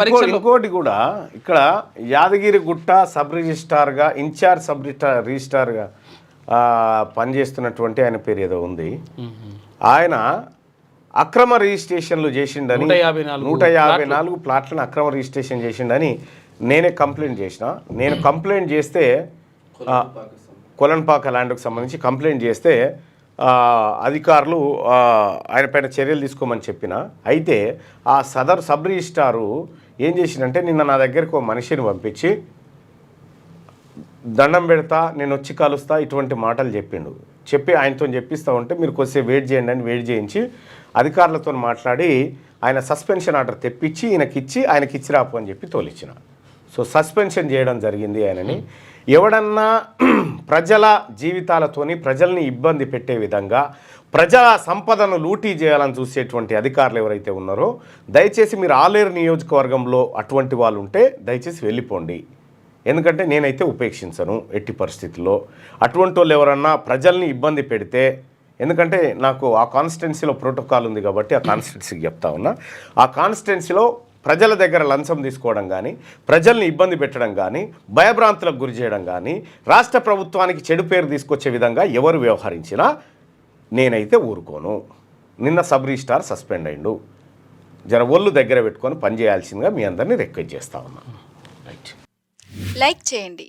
ఇంకోటి కూడా ఇక్కడ యాదగిరిగుట్ట సబ్ రిజిస్ట్రార్గా ఇన్ఛార్జ్ సబ్ రిజిస్ట్రార్గా పనిచేస్తున్నటువంటి ఆయన పేరు ఏదో ఉంది. ఆయన అక్రమ రిజిస్ట్రేషన్లు చేసిండని 154 ప్లాట్లను అక్రమ రిజిస్ట్రేషన్ చేసిండని నేనే కంప్లైంట్ చేసిన. నేను కంప్లైంట్ చేస్తే కొలన్పాక ల్యాండ్కు సంబంధించి కంప్లైంట్ చేస్తే అధికారులు ఆయన పైన చర్యలు తీసుకోమని చెప్పిన. అయితే ఆ సదర్ సబ్ రిజిస్ట్రారు ఏం చేసిందంటే నిన్న నా దగ్గరకు ఒక మనిషిని పంపించి దండం పెడతా, నేను వచ్చి కలుస్తా, ఇటువంటి మాటలు చెప్పిండు. చెప్పి ఆయనతో చెప్పిస్తా ఉంటే మీరు కొద్దిసేపు వెయిట్ చేయండి అని వెయిట్ చేయించి అధికారులతో మాట్లాడి ఆయన సస్పెన్షన్ ఆర్డర్ తెప్పించి ఆయనకి ఇచ్చి రాపు అని చెప్పి తోలిచ్చిన. సో సస్పెన్షన్ చేయడం జరిగింది ఆయనని. ఎవడన్నా ప్రజల జీవితాలతోని ప్రజల్ని ఇబ్బంది పెట్టే విధంగా ప్రజల సంపదను లూటీ చేయాలని చూసేటువంటి అధికారులు ఎవరైతే ఉన్నారో దయచేసి మీరు ఆలేరు నియోజకవర్గంలో అటువంటి వాళ్ళు ఉంటే దయచేసి వెళ్ళిపోండి. ఎందుకంటే నేనైతే ఉపేక్షించను ఎట్టి పరిస్థితుల్లో. అటువంటి వాళ్ళు ఎవరన్నా ప్రజల్ని ఇబ్బంది పెడితే, ఎందుకంటే నాకు ఆ కాన్స్టిట్యున్సీలో ప్రోటోకాల్ ఉంది కాబట్టి ఆ కాన్స్టిట్యున్సీకి చెప్తా ఉన్నా. ఆ కాన్స్టిట్యున్సీలో ప్రజల దగ్గర లంచం తీసుకోవడం కానీ, ప్రజల్ని ఇబ్బంది పెట్టడం కానీ, భయభ్రాంతులకు గురి చేయడం కానీ, రాష్ట్ర ప్రభుత్వానికి చెడు పేరు తీసుకొచ్చే విధంగా ఎవరు వ్యవహరించినా నేనైతే ఊరుకోను. నిన్న సబ్ రిజిస్ట్రార్ సస్పెండ్ అయిండు. జర ఒళ్ళు దగ్గర పెట్టుకొని పనిచేయాల్సిందిగా మీ అందరినీ రిక్వెస్ట్ చేస్తా ఉన్నా. రైట్, లైక్ చేయండి,